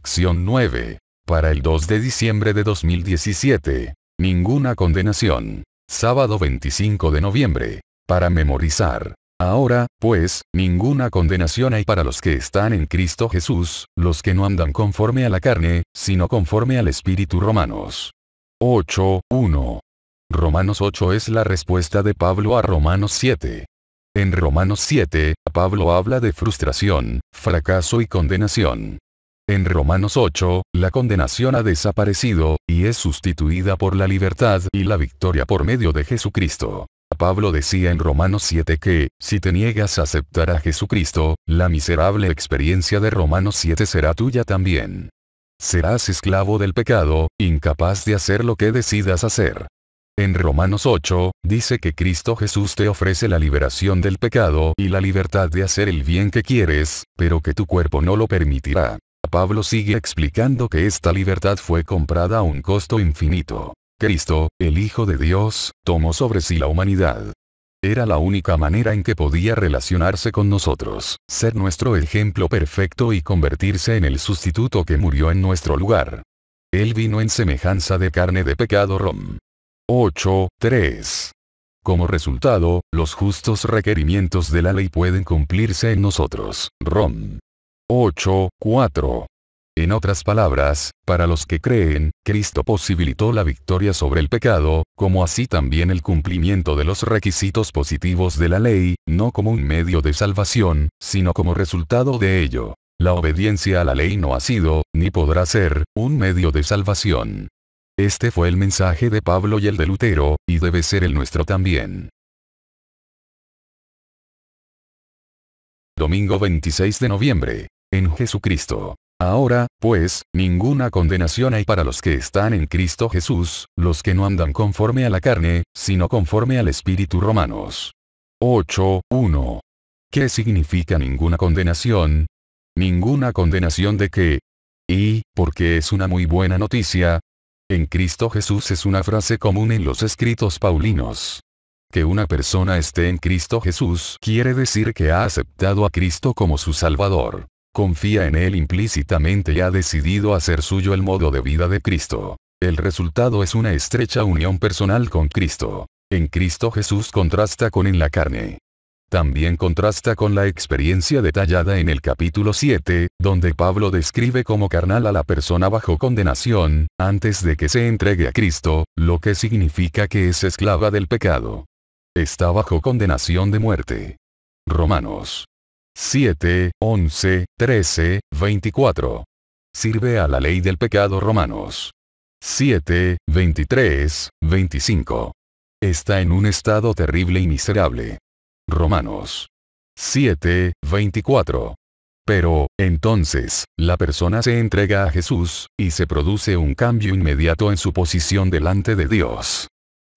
Lección 9. Para el 2 de diciembre de 2017. Ninguna condenación. Sábado 25 de noviembre. Para memorizar. Ahora, pues, ninguna condenación hay para los que están en Cristo Jesús, los que no andan conforme a la carne, sino conforme al Espíritu. Romanos 8:1. Romanos 8 es la respuesta de Pablo a Romanos 7. En Romanos 7, Pablo habla de frustración, fracaso y condenación. En Romanos 8, la condenación ha desaparecido, y es sustituida por la libertad y la victoria por medio de Jesucristo. Pablo decía en Romanos 7 que, si te niegas a aceptar a Jesucristo, la miserable experiencia de Romanos 7 será tuya también. Serás esclavo del pecado, incapaz de hacer lo que decidas hacer. En Romanos 8, dice que Cristo Jesús te ofrece la liberación del pecado y la libertad de hacer el bien que quieres, pero que tu cuerpo no lo permitirá. Pablo sigue explicando que esta libertad fue comprada a un costo infinito. Cristo, el Hijo de Dios, tomó sobre sí la humanidad. Era la única manera en que podía relacionarse con nosotros, ser nuestro ejemplo perfecto y convertirse en el sustituto que murió en nuestro lugar. Él vino en semejanza de carne de pecado. Rom. 8:3. Como resultado, los justos requerimientos de la ley pueden cumplirse en nosotros. Rom. 8:4. En otras palabras, para los que creen, Cristo posibilitó la victoria sobre el pecado, como así también el cumplimiento de los requisitos positivos de la ley, no como un medio de salvación, sino como resultado de ello. La obediencia a la ley no ha sido, ni podrá ser, un medio de salvación. Este fue el mensaje de Pablo y el de Lutero, y debe ser el nuestro también. Domingo 26 de noviembre. En Jesucristo. Ahora, pues, ninguna condenación hay para los que están en Cristo Jesús, los que no andan conforme a la carne, sino conforme al Espíritu. Romanos 8:1. ¿Qué significa ninguna condenación? ¿Ninguna condenación de qué? Y, porque es una muy buena noticia. En Cristo Jesús es una frase común en los escritos paulinos. Que una persona esté en Cristo Jesús quiere decir que ha aceptado a Cristo como su Salvador. Confía en Él implícitamente y ha decidido hacer suyo el modo de vida de Cristo. El resultado es una estrecha unión personal con Cristo. En Cristo Jesús contrasta con en la carne. También contrasta con la experiencia detallada en el capítulo 7, donde Pablo describe como carnal a la persona bajo condenación, antes de que se entregue a Cristo, lo que significa que es esclava del pecado. Está bajo condenación de muerte. Romanos 7, 11, 13, 24. Sirve a la ley del pecado. Romanos 7, 23, 25. Está en un estado terrible y miserable. Romanos 7, 24. Pero, entonces, la persona se entrega a Jesús, y se produce un cambio inmediato en su posición delante de Dios.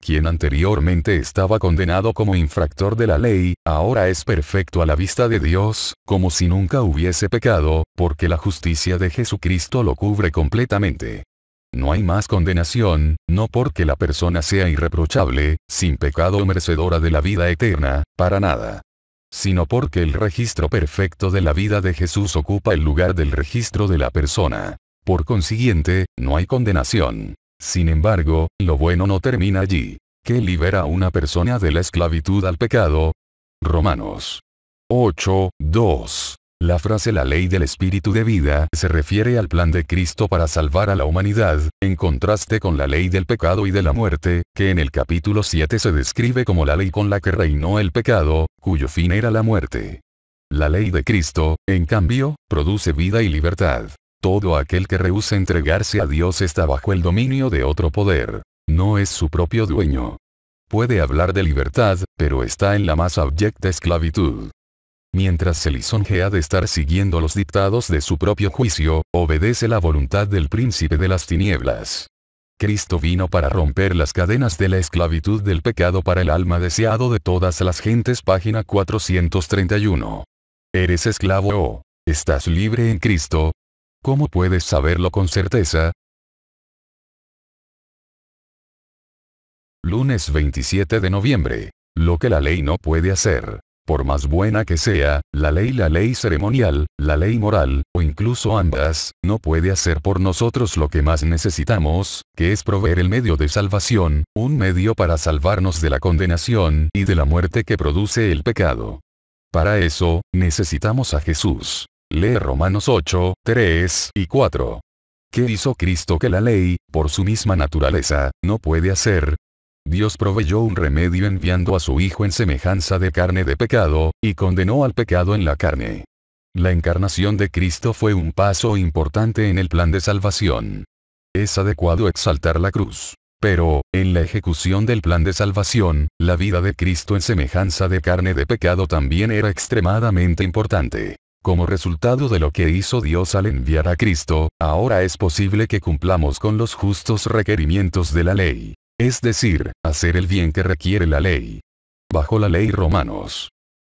Quien anteriormente estaba condenado como infractor de la ley, ahora es perfecto a la vista de Dios, como si nunca hubiese pecado, porque la justicia de Jesucristo lo cubre completamente. No hay más condenación, no porque la persona sea irreprochable, sin pecado o merecedora de la vida eterna, para nada. Sino porque el registro perfecto de la vida de Jesús ocupa el lugar del registro de la persona. Por consiguiente, no hay condenación. Sin embargo, lo bueno no termina allí. ¿Qué libera a una persona de la esclavitud al pecado? Romanos 8:2. La frase la ley del Espíritu de vida se refiere al plan de Cristo para salvar a la humanidad, en contraste con la ley del pecado y de la muerte, que en el capítulo 7 se describe como la ley con la que reinó el pecado, cuyo fin era la muerte. La ley de Cristo, en cambio, produce vida y libertad. Todo aquel que rehúsa entregarse a Dios está bajo el dominio de otro poder. No es su propio dueño. Puede hablar de libertad, pero está en la más abyecta esclavitud. Mientras se lisonjea de estar siguiendo los dictados de su propio juicio, obedece la voluntad del príncipe de las tinieblas. Cristo vino para romper las cadenas de la esclavitud del pecado para el alma deseado de todas las gentes. Página 431. ¿Eres esclavo o estás libre en Cristo? ¿Cómo puedes saberlo con certeza? Lunes 27 de noviembre. Lo que la ley no puede hacer. Por más buena que sea, la ley ceremonial, la ley moral, o incluso ambas, no puede hacer por nosotros lo que más necesitamos, que es proveer el medio de salvación, un medio para salvarnos de la condenación y de la muerte que produce el pecado. Para eso, necesitamos a Jesús. Lee Romanos 8, 3 y 4. ¿Qué hizo Cristo que la ley, por su misma naturaleza, no puede hacer? Dios proveyó un remedio enviando a su Hijo en semejanza de carne de pecado, y condenó al pecado en la carne. La encarnación de Cristo fue un paso importante en el plan de salvación. Es adecuado exaltar la cruz. Pero, en la ejecución del plan de salvación, la vida de Cristo en semejanza de carne de pecado también era extremadamente importante. Como resultado de lo que hizo Dios al enviar a Cristo, ahora es posible que cumplamos con los justos requerimientos de la ley. Es decir, hacer el bien que requiere la ley. Bajo la ley Romanos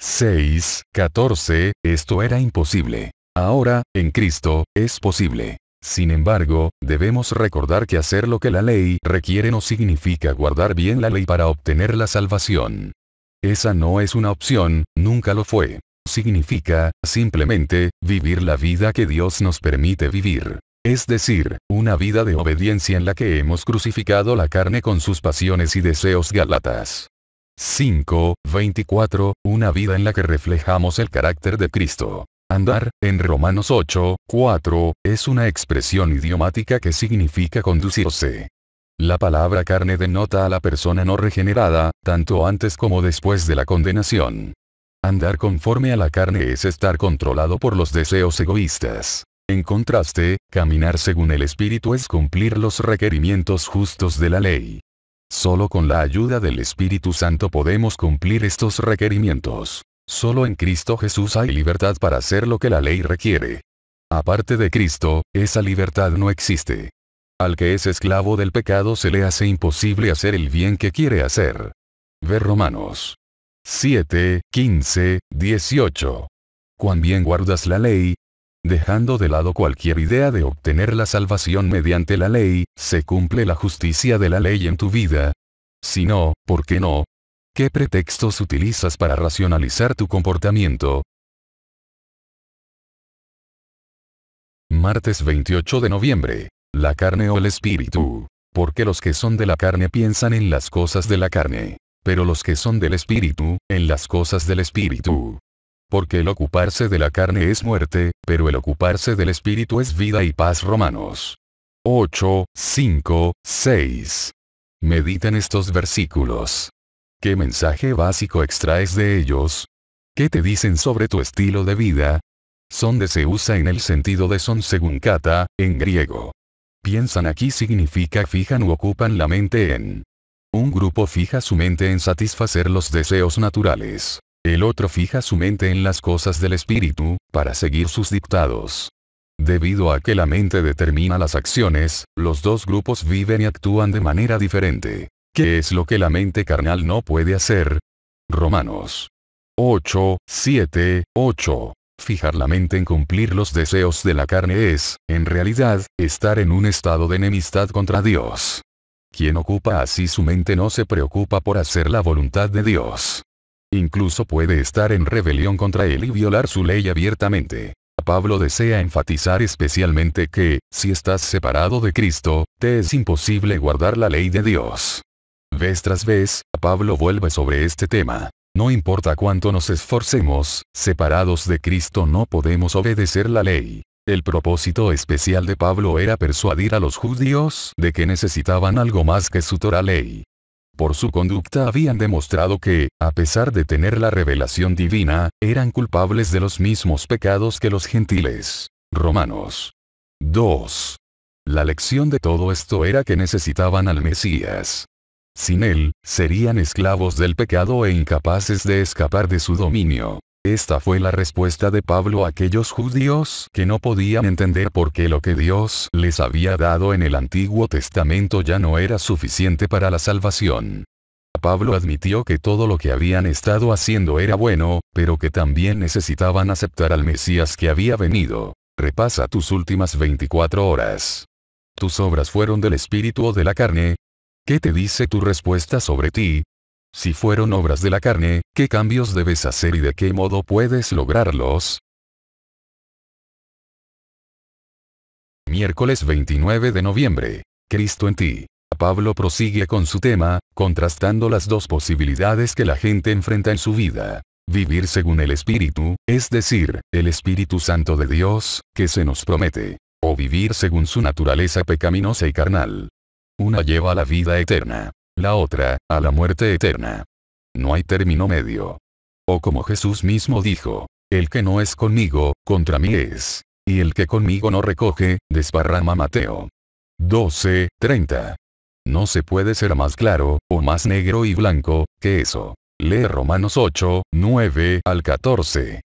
6, 14, esto era imposible. Ahora, en Cristo, es posible. Sin embargo, debemos recordar que hacer lo que la ley requiere no significa guardar bien la ley para obtener la salvación. Esa no es una opción, nunca lo fue. Significa, simplemente, vivir la vida que Dios nos permite vivir. Es decir, una vida de obediencia en la que hemos crucificado la carne con sus pasiones y deseos. Gálatas 5, 24, una vida en la que reflejamos el carácter de Cristo. Andar, en Romanos 8, 4, es una expresión idiomática que significa conducirse. La palabra carne denota a la persona no regenerada, tanto antes como después de la condenación. Andar conforme a la carne es estar controlado por los deseos egoístas. En contraste, caminar según el Espíritu es cumplir los requerimientos justos de la ley. Solo con la ayuda del Espíritu Santo podemos cumplir estos requerimientos. Solo en Cristo Jesús hay libertad para hacer lo que la ley requiere. Aparte de Cristo, esa libertad no existe. Al que es esclavo del pecado se le hace imposible hacer el bien que quiere hacer. Ver Romanos 7, 15, 18. Cuán bien guardas la ley. Dejando de lado cualquier idea de obtener la salvación mediante la ley, ¿se cumple la justicia de la ley en tu vida? Si no, ¿por qué no? ¿Qué pretextos utilizas para racionalizar tu comportamiento? Martes 28 de noviembre. La carne o el espíritu. Porque los que son de la carne piensan en las cosas de la carne. Pero los que son del espíritu, en las cosas del espíritu. Porque el ocuparse de la carne es muerte, pero el ocuparse del espíritu es vida y paz. Romanos 8, 5, 6. Medita en estos versículos. ¿Qué mensaje básico extraes de ellos? ¿Qué te dicen sobre tu estilo de vida? Sonde se usa en el sentido de son según kata, en griego. Piensan aquí significa fijan u ocupan la mente en. Un grupo fija su mente en satisfacer los deseos naturales. El otro fija su mente en las cosas del espíritu, para seguir sus dictados. Debido a que la mente determina las acciones, los dos grupos viven y actúan de manera diferente. ¿Qué es lo que la mente carnal no puede hacer? Romanos 8, 7, 8. Fijar la mente en cumplir los deseos de la carne es, en realidad, estar en un estado de enemistad contra Dios. Quien ocupa así su mente no se preocupa por hacer la voluntad de Dios. Incluso puede estar en rebelión contra él y violar su ley abiertamente. Pablo desea enfatizar especialmente que, si estás separado de Cristo, te es imposible guardar la ley de Dios. Vez tras vez, Pablo vuelve sobre este tema. No importa cuánto nos esforcemos, separados de Cristo no podemos obedecer la ley. El propósito especial de Pablo era persuadir a los judíos de que necesitaban algo más que su Torá ley. Por su conducta habían demostrado que, a pesar de tener la revelación divina, eran culpables de los mismos pecados que los gentiles. Romanos 2. La lección de todo esto era que necesitaban al Mesías. Sin él, serían esclavos del pecado e incapaces de escapar de su dominio. Esta fue la respuesta de Pablo a aquellos judíos que no podían entender por qué lo que Dios les había dado en el Antiguo Testamento ya no era suficiente para la salvación. Pablo admitió que todo lo que habían estado haciendo era bueno, pero que también necesitaban aceptar al Mesías que había venido. Repasa tus últimas 24 horas. ¿Tus obras fueron del espíritu o de la carne? ¿Qué te dice tu respuesta sobre ti? Si fueron obras de la carne, ¿qué cambios debes hacer y de qué modo puedes lograrlos? Miércoles 29 de noviembre. Cristo en ti. Pablo prosigue con su tema, contrastando las dos posibilidades que la gente enfrenta en su vida. Vivir según el Espíritu, es decir, el Espíritu Santo de Dios, que se nos promete. O vivir según su naturaleza pecaminosa y carnal. Una lleva a la vida eterna. La otra, a la muerte eterna. No hay término medio. O como Jesús mismo dijo, el que no es conmigo, contra mí es. Y el que conmigo no recoge, desparrama. Mateo 12:30. No se puede ser más claro, o más negro y blanco, que eso. Lee Romanos 8:9 al 14.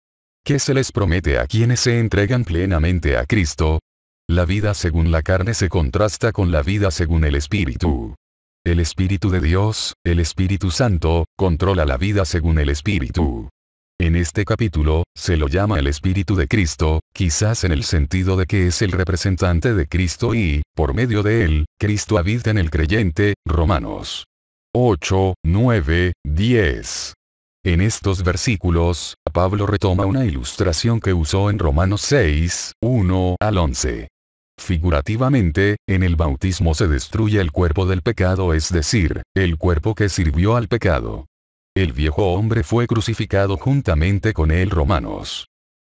¿Qué se les promete a quienes se entregan plenamente a Cristo? La vida según la carne se contrasta con la vida según el Espíritu. El Espíritu de Dios, el Espíritu Santo, controla la vida según el Espíritu. En este capítulo, se lo llama el Espíritu de Cristo, quizás en el sentido de que es el representante de Cristo y, por medio de él, Cristo habita en el creyente. Romanos 8:9-10. En estos versículos, Pablo retoma una ilustración que usó en Romanos 6:1 al 11. Figurativamente, en el bautismo se destruye el cuerpo del pecado, es decir, el cuerpo que sirvió al pecado. El viejo hombre fue crucificado juntamente con él. Romanos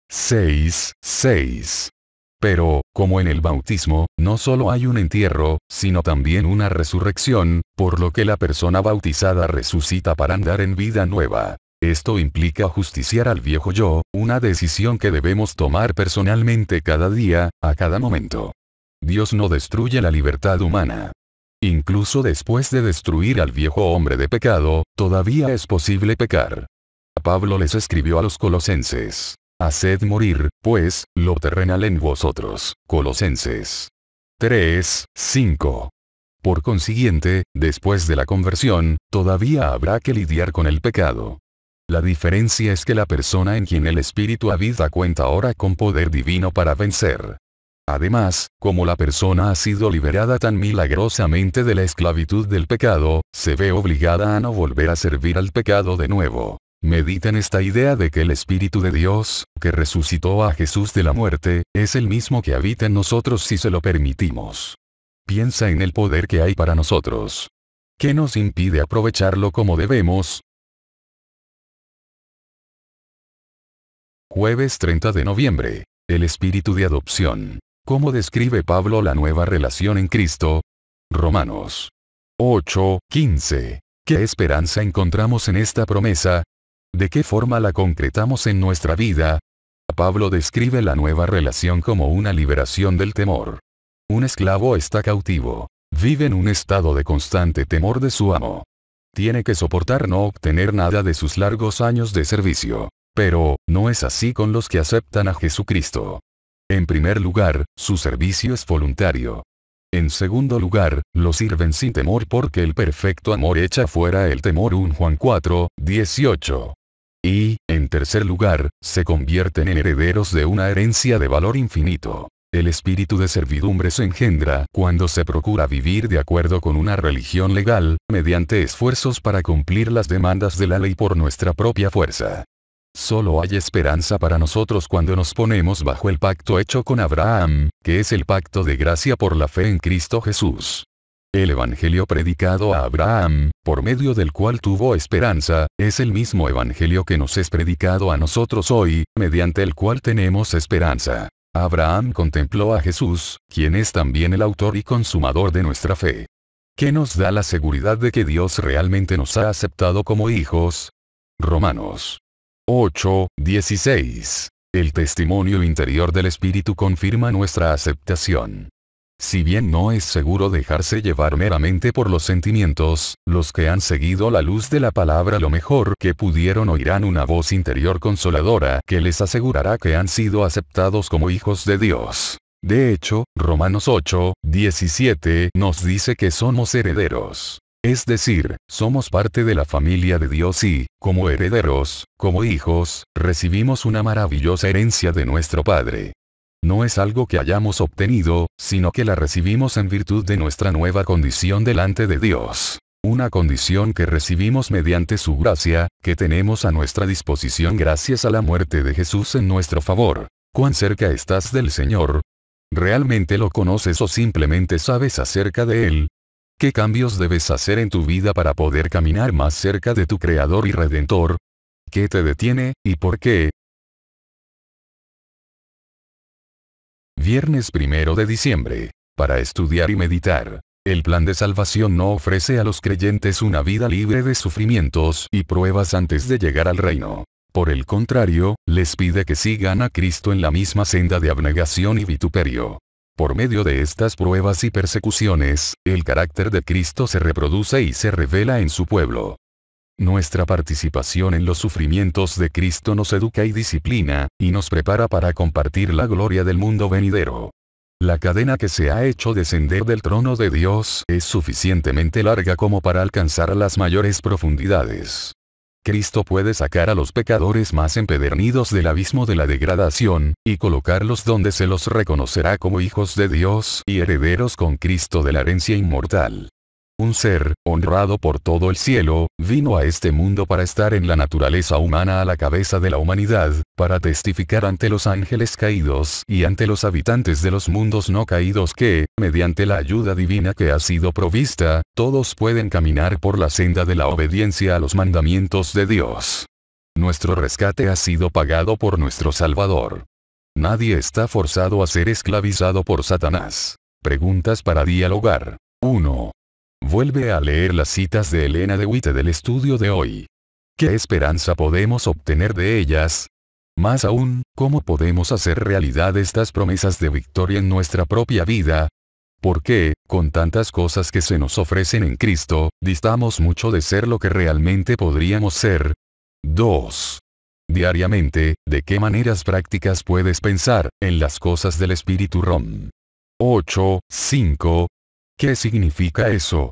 6:6. Pero, como en el bautismo, no solo hay un entierro, sino también una resurrección, por lo que la persona bautizada resucita para andar en vida nueva. Esto implica justiciar al viejo yo, una decisión que debemos tomar personalmente cada día, a cada momento. Dios no destruye la libertad humana. Incluso después de destruir al viejo hombre de pecado, todavía es posible pecar. Pablo les escribió a los colosenses: haced morir, pues, lo terrenal en vosotros. Colosenses 3:5. Por consiguiente, después de la conversión, todavía habrá que lidiar con el pecado. La diferencia es que la persona en quien el Espíritu habita cuenta ahora con poder divino para vencer. Además, como la persona ha sido liberada tan milagrosamente de la esclavitud del pecado, se ve obligada a no volver a servir al pecado de nuevo. Medita en esta idea de que el Espíritu de Dios, que resucitó a Jesús de la muerte, es el mismo que habita en nosotros si se lo permitimos. Piensa en el poder que hay para nosotros. ¿Qué nos impide aprovecharlo como debemos? Jueves 30 de noviembre. El espíritu de adopción. ¿Cómo describe Pablo la nueva relación en Cristo? Romanos 8:15. ¿Qué esperanza encontramos en esta promesa? ¿De qué forma la concretamos en nuestra vida? Pablo describe la nueva relación como una liberación del temor. Un esclavo está cautivo. Vive en un estado de constante temor de su amo. Tiene que soportar no obtener nada de sus largos años de servicio. Pero, no es así con los que aceptan a Jesucristo. En primer lugar, su servicio es voluntario. En segundo lugar, lo sirven sin temor porque el perfecto amor echa fuera el temor. 1 Juan 4:18. Y, en tercer lugar, se convierten en herederos de una herencia de valor infinito. El espíritu de servidumbre se engendra cuando se procura vivir de acuerdo con una religión legal, mediante esfuerzos para cumplir las demandas de la ley por nuestra propia fuerza. Solo hay esperanza para nosotros cuando nos ponemos bajo el pacto hecho con Abraham, que es el pacto de gracia por la fe en Cristo Jesús. El evangelio predicado a Abraham, por medio del cual tuvo esperanza, es el mismo evangelio que nos es predicado a nosotros hoy, mediante el cual tenemos esperanza. Abraham contempló a Jesús, quien es también el autor y consumador de nuestra fe. ¿Qué nos da la seguridad de que Dios realmente nos ha aceptado como hijos? Romanos 8:16. El testimonio interior del Espíritu confirma nuestra aceptación. Si bien no es seguro dejarse llevar meramente por los sentimientos, los que han seguido la luz de la palabra lo mejor que pudieron oirán una voz interior consoladora que les asegurará que han sido aceptados como hijos de Dios. De hecho, Romanos 8:17 nos dice que somos herederos. Es decir, somos parte de la familia de Dios y, como herederos, como hijos, recibimos una maravillosa herencia de nuestro Padre. No es algo que hayamos obtenido, sino que la recibimos en virtud de nuestra nueva condición delante de Dios. Una condición que recibimos mediante su gracia, que tenemos a nuestra disposición gracias a la muerte de Jesús en nuestro favor. ¿Cuán cerca estás del Señor? ¿Realmente lo conoces o simplemente sabes acerca de Él? ¿Qué cambios debes hacer en tu vida para poder caminar más cerca de tu Creador y Redentor? ¿Qué te detiene, y por qué? Viernes 1 de diciembre. Para estudiar y meditar. El plan de salvación no ofrece a los creyentes una vida libre de sufrimientos y pruebas antes de llegar al reino. Por el contrario, les pide que sigan a Cristo en la misma senda de abnegación y vituperio. Por medio de estas pruebas y persecuciones, el carácter de Cristo se reproduce y se revela en su pueblo. Nuestra participación en los sufrimientos de Cristo nos educa y disciplina, y nos prepara para compartir la gloria del mundo venidero. La cadena que se ha hecho descender del trono de Dios es suficientemente larga como para alcanzar las mayores profundidades. Cristo puede sacar a los pecadores más empedernidos del abismo de la degradación, y colocarlos donde se los reconocerá como hijos de Dios y herederos con Cristo de la herencia inmortal. Un ser, honrado por todo el cielo, vino a este mundo para estar en la naturaleza humana a la cabeza de la humanidad, para testificar ante los ángeles caídos y ante los habitantes de los mundos no caídos que, mediante la ayuda divina que ha sido provista, todos pueden caminar por la senda de la obediencia a los mandamientos de Dios. Nuestro rescate ha sido pagado por nuestro Salvador. Nadie está forzado a ser esclavizado por Satanás. Preguntas para dialogar. 1. Vuelve a leer las citas de Elena de White del estudio de hoy. ¿Qué esperanza podemos obtener de ellas? Más aún, ¿cómo podemos hacer realidad estas promesas de victoria en nuestra propia vida? ¿Por qué, con tantas cosas que se nos ofrecen en Cristo, distamos mucho de ser lo que realmente podríamos ser? 2. Diariamente, ¿de qué maneras prácticas puedes pensar en las cosas del Espíritu Rom? 8.5. ¿Qué significa eso?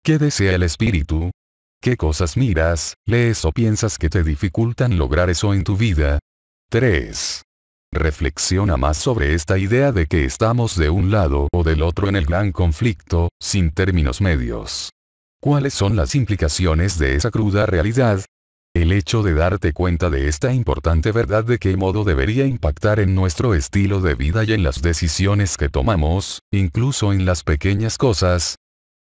¿Qué desea el Espíritu? ¿Qué cosas miras, lees o piensas que te dificultan lograr eso en tu vida? 3. Reflexiona más sobre esta idea de que estamos de un lado o del otro en el gran conflicto, sin términos medios. ¿Cuáles son las implicaciones de esa cruda realidad? El hecho de darte cuenta de esta importante verdad de qué modo debería impactar en nuestro estilo de vida y en las decisiones que tomamos, incluso en las pequeñas cosas,